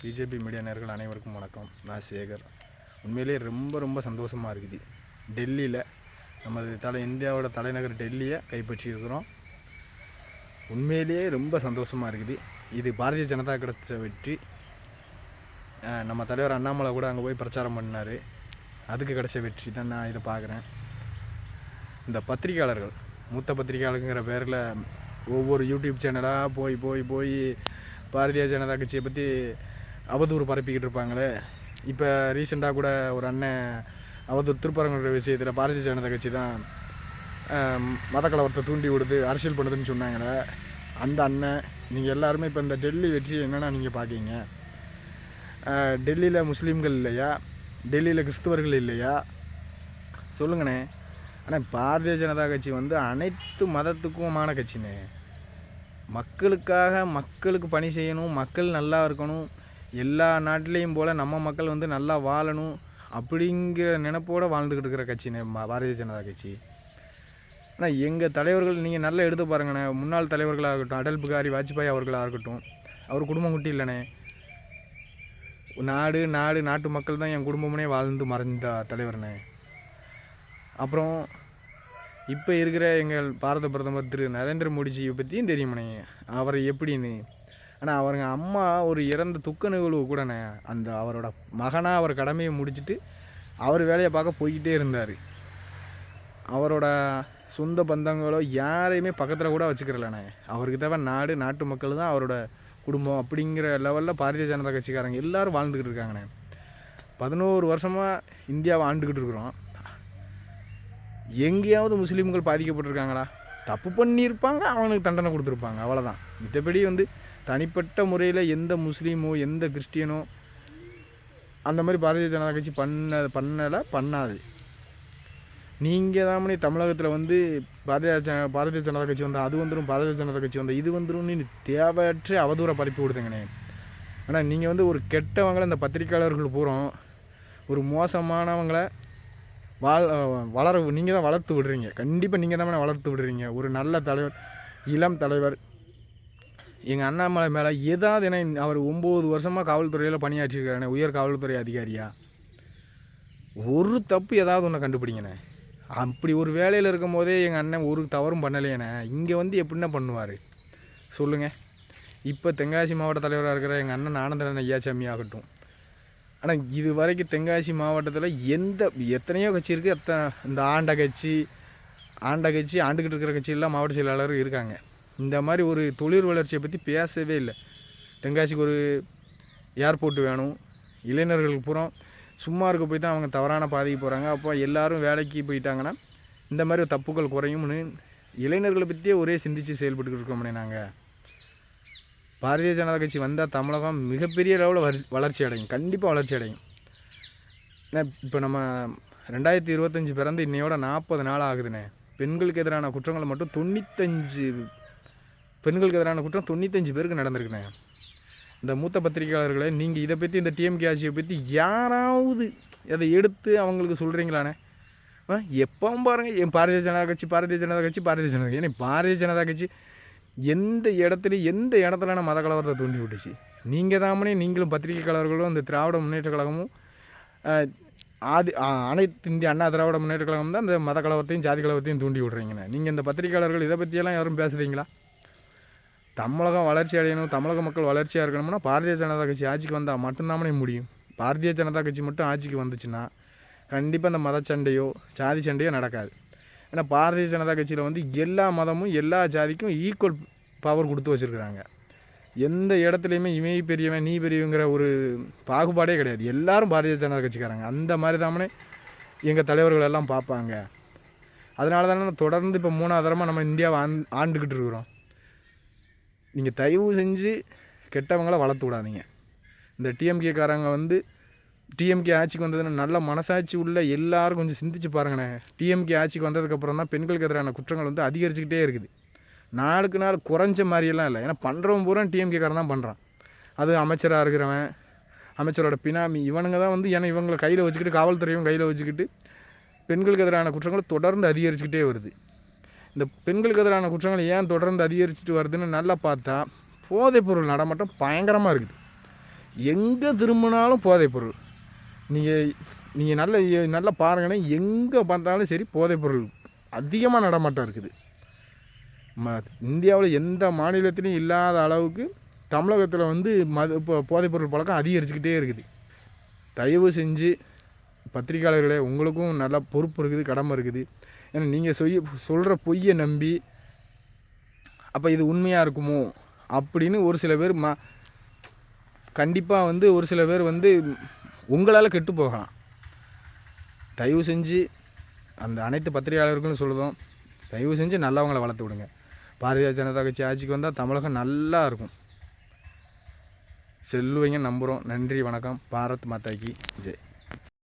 BJP media நேயர்கள் அனைவருக்கும் வணக்கம். நான் சேகர். உண்மையிலே ரொம்ப சந்தோஷமாக இருக்குது. டெல்லியில் நமது இந்தியாவோட தலைநகர் டெல்லியை கைப்பற்றியிருக்கிறோம். உண்மையிலேயே ரொம்ப சந்தோஷமாக இருக்குது. இது பாரதிய ஜனதா கிடைச்ச வெற்றி. நம்ம தலைவர் அண்ணாமலை கூட அங்கே போய் பிரச்சாரம் பண்ணார். அதுக்கு கிடைச்ச வெற்றி தான் நான் இதை பார்க்குறேன். இந்த பத்திரிகையாளர்கள், மூத்த பத்திரிகையாளருங்கிற பேரில் ஒவ்வொரு யூடியூப் சேனலாக போய் பாரதிய ஜனதா கட்சியை பற்றி அவதூறு பரப்பிக்கிட்டு இருப்பாங்களே. இப்போ ரீசெண்டாக கூட ஒரு அண்ணன் அவதூறு திருப்பரங்குன்ற விஷயத்தில் பாரதிய ஜனதா கட்சி தான் மதக்கலவரத்தை தூண்டி விடுது, அரசியல் பண்ணுதுன்னு சொன்னாங்களே. அந்த அண்ணன் நீங்கள் எல்லாருமே இப்போ இந்த டெல்லி வெற்றி என்னென்னா நீங்கள் பார்க்கிங்க. டெல்லியில் முஸ்லீம்கள் இல்லையா, டெல்லியில் கிறிஸ்துவர்கள் இல்லையா சொல்லுங்கண்ணே. ஆனால் பாரதிய ஜனதா கட்சி அனைத்து மதத்துக்குமான கட்சிண்ணே. மக்களுக்கு பணி செய்யணும், மக்கள் நல்லா இருக்கணும், எல்லா நாட்டிலையும் போல் நம்ம மக்கள் நல்லா வாழணும் அப்படிங்கிற நினைப்போடு வாழ்ந்துக்கிட்டு இருக்கிற கட்சிண்ணே பாரதிய ஜனதா கட்சி. ஆனால் எங்கள் தலைவர்கள் நீங்கள் நல்லா எடுத்து பாருங்கண்ணே. முன்னாள் தலைவர்களாகட்டும், அடல் பிகாரி வாஜ்பாய் அவர்களாக இருக்கட்டும், அவர் குடும்பம் குட்டி இல்லைண்ணே. நாட்டு மக்கள் தான் என் குடும்பம்னே வாழ்ந்து மறைந்த தலைவர்ண்ணே. அப்புறம் இப்போ இருக்கிற எங்கள் பாரத பிரதமர் திரு நரேந்திர மோடிஜியை பற்றியும் தெரியுமண்ணே, அவர் எப்படின்னு. ஆனால் அவருங்க அம்மா ஒரு இறந்த துக்க நிகழ்வு கூடண்ணே, அந்த அவரோட மகனாக அவர் கடமையை முடிச்சுட்டு அவர் வேலையை பார்க்க போய்கிட்டே இருந்தார். அவரோட சொந்த பந்தங்களோ யாரையுமே பக்கத்தில் கூட வச்சுக்கிறலண்ணே. அவருக்கு தேவை நாட்டு மக்கள் தான் அவரோட குடும்பம் அப்படிங்கிற லெவலில் பாரதிய ஜனதா கட்சிக்காரங்க எல்லோரும் வாழ்ந்துக்கிட்டு இருக்காங்கண்ணே. 11 வருஷமாக இந்தியாவை ஆண்டுக்கிட்டு இருக்கிறோம். எங்கேயாவது முஸ்லீம்கள் பாதிக்கப்பட்டிருக்காங்களா? தப்பு பண்ணியிருப்பாங்க, அவனுக்கு தண்டனை கொடுத்துருப்பாங்க, அவ்வளோதான். மற்றபடி தனிப்பட்ட முறையில் எந்த முஸ்லீமோ எந்த கிறிஸ்டியனோ அந்த மாதிரி பாரதிய ஜனதா கட்சி பண்ணாது. நீங்கள் தான் தமிழகத்தில் பாரதிய ஜனதா கட்சி அது வந்துடும், பாரதிய ஜனதா கட்சி இது வந்துடும் தேவையற்ற அவதூறை பரப்பி கொடுத்தங்கண்ணே. ஆனால் நீங்கள் ஒரு கெட்டவங்களை இந்த பத்திரிக்கையாளர்கள் பூரம் ஒரு மோசமானவங்களை நீங்கள் தான் வளர்த்து விடுறீங்க. கண்டிப்பாக நீங்கள் தான் வளர்த்து விடுறீங்க. ஒரு நல்ல தலைவர், இளம் தலைவர் எங்கள் அண்ணாமலை மேலே ஏதாவது அவர் 9 வருஷமாக காவல்துறையில் பணியாற்றிருக்காருண்ணே, உயர் காவல்துறை அதிகாரியா. ஒரு தப்பு ஏதாவது ஒன்று கண்டுபிடிங்கண்ணே. அப்படி ஒரு வேலையில் இருக்கும் போதே எங்கள் அண்ணன் ஒரு தவறும் பண்ணலையேண்ணே. இங்கே எப்படின்னா பண்ணுவார் சொல்லுங்கள். இப்போ தென்காசி மாவட்ட தலைவராக இருக்கிற எங்கள் அண்ணன் ஆனந்தன் ஐயாச்சாமி ஆகட்டும். ஆனால் இது வரைக்கும் தென்காசி மாவட்டத்தில் எத்தனையோ கட்சி இருக்குது. இந்த ஆண்டுக்கிட்டு இருக்கிற கட்சியெல்லாம் மாவட்ட செயலாளர் இருக்காங்க. இந்த மாதிரி ஒரு தொழில் வளர்ச்சியை பற்றி பேசவே இல்லை. தென்காசிக்கு ஒரு ஏர்போர்ட் வேணும், இளைஞர்களுக்கு பூரா சும்மா இருக்க போய் தான் அவங்க தவறான பாதைக்கு போகிறாங்க. அப்போ எல்லோரும் வேலைக்கு போயிட்டாங்கன்னா இந்த மாதிரி தப்புக்கள் குறையும்னு இளைஞர்களை பற்றியே ஒரே சிந்தித்து செயல்பட்டுக்கிட்டு இருக்கோம்னே. நாங்கள் பாரதிய ஜனதா கட்சி வந்தால் தமிழகம் மிகப்பெரிய அளவில் வளர்ச்சி அடையும், கண்டிப்பாக வளர்ச்சி அடையும். இப்போ நம்ம 2025 பிறந்து இன்னையோட 40 நாள் ஆகுதுண்ணே. பெண்களுக்கு எதிரான குற்றங்கள் மட்டும் 95 பேருக்கு நடந்திருக்குண்ணே. இந்த மூத்த பத்திரிகையாளர்களை நீங்கள் இதை பற்றி, இந்த டிஎம்கே ஆட்சியை பற்றி யாராவது அதை எடுத்து அவங்களுக்கு சொல்கிறீங்களாண்ணே? எப்பவும் பாருங்கள் என் பாரதிய ஜனதா கட்சி ஏன்னா பாரதிய ஜனதா கட்சி எந்த இடத்துல மத கலவரத்தை தூண்டி விட்டுச்சு? நீங்களும் பத்திரிகை கலவர்களும் இந்த திராவிட முன்னேற்ற கழகமும் அனைத்து இந்திய அண்ணா திராவிட முன்னேற்ற கழகம் தான் இந்த மத கலவரத்தையும் ஜாதி கலவரத்தையும் தூண்டி விட்றீங்கண்ணே. நீங்கள் இந்த பத்திரிகையாளர்கள் இதை பற்றியெல்லாம் யாரும் பேசுகிறீங்களா? தமிழகம் வளர்ச்சி அடையணும், தமிழக மக்கள் வளர்ச்சியாக இருக்கணும்னா பாரதிய ஜனதா கட்சி ஆட்சிக்கு வந்தால் மட்டும்தானே முடியும். பாரதிய ஜனதா கட்சி மட்டும் ஆட்சிக்கு வந்துச்சுன்னா கண்டிப்பாக இந்த மத சண்டையோ ஜாதி சண்டையோ நடக்காது. ஏன்னா பாரதிய ஜனதா கட்சியில் எல்லா மதமும் எல்லா ஜாதிக்கும் ஈக்குவல் பவர் கொடுத்து வச்சுருக்குறாங்க. எந்த இடத்துலையுமே இவன் பெரியவன் நீ பெரியவங்கிற ஒரு பாகுபாடே கிடையாது. எல்லோரும் பாரதிய ஜனதா கட்சிக்காரங்க. அந்த மாதிரி தானே எங்கள் தலைவர்கள் எல்லாம் பார்ப்பாங்க. அதனால தானே தொடர்ந்து இப்போ 3ஆவது தரமாக நம்ம இந்தியாவை ஆண்டுக்கிட்டு இருக்கிறோம். நீங்கள் தயவு செஞ்சு கெட்டவங்களை வளர்த்து விடாதீங்க. இந்த டிஎம்கேக்காரங்க டிஎம்கே ஆட்சிக்கு வந்ததுன்னு நல்ல மனசாட்சி உள்ள எல்லோரும் கொஞ்சம் சிந்திச்சு பாருங்கண்ணே. டிஎம்கே ஆட்சிக்கு வந்ததுக்கப்புறம் தான் பெண்களுக்கு எதிரான குற்றங்கள் அதிகரிச்சுக்கிட்டே இருக்குது. நாளுக்கு நாள் குறைஞ்ச மாதிரியெல்லாம் இல்லை. ஏன்னா பண்ணுறவன் பூரா டிஎம்கேக்காரன் தான் பண்ணுறான். அது அமைச்சராக இருக்கிறவன், அமைச்சரோட பினாமி, இவனுங்க தான் ஏன்னா இவங்களை கையில் வச்சுக்கிட்டு, காவல்துறையும் கையில் வச்சுக்கிட்டு பெண்களுக்கு எதிரான குற்றங்கள் தொடர்ந்து அதிகரிச்சுக்கிட்டே வருது. இந்த பெண்களுக்கு எதிரான குற்றங்கள் ஏன் தொடர்ந்து அதிகரிச்சுட்டு வருதுன்னு நல்லா பார்த்தா போதைப்பொருள் நடமாட்டம் பயங்கரமாக இருக்குது. எங்கே திரும்பினாலும் போதைப்பொருள். நீங்கள் நல்லா பாருங்கன்னா, எங்கே பார்த்தாலும் சரி போதைப்பொருள் அதிகமாக நடமாட்டம் இருக்குது. இந்தியாவில் எந்த மாநிலத்திலையும் இல்லாத அளவுக்கு தமிழகத்தில் வந்து இப்போ போதைப்பொருள் பழக்கம் அதிகரிச்சுக்கிட்டே இருக்குது. தயவு செஞ்சு பத்திரிக்கையாளர்களே, உங்களுக்கும் நல்லா பொறுப்பு இருக்குது, கடமை இருக்குது. ஏன்னா நீங்கள் சொல்கிற பொய்யை நம்பி அப்போ இது உண்மையாக இருக்குமோ அப்படின்னு ஒரு சில பேர் கண்டிப்பாக வந்து ஒரு சில பேர் வந்து உங்களால் கெட்டு போகலாம். தயவு செஞ்சு அந்த அனைத்து பத்திரிகையாளர்களும் சொல்லுதோம், தயவு செஞ்சு நல்லவங்களை வளர்த்து விடுங்க. பாரதிய ஜனதா கட்சி ஆட்சிக்கு வந்தால் தமிழகம் நல்லா இருக்கும். செல்லுவீங்க நம்புகிறோம். நன்றி, வணக்கம். பாரத் மாதா கி ஜெய்.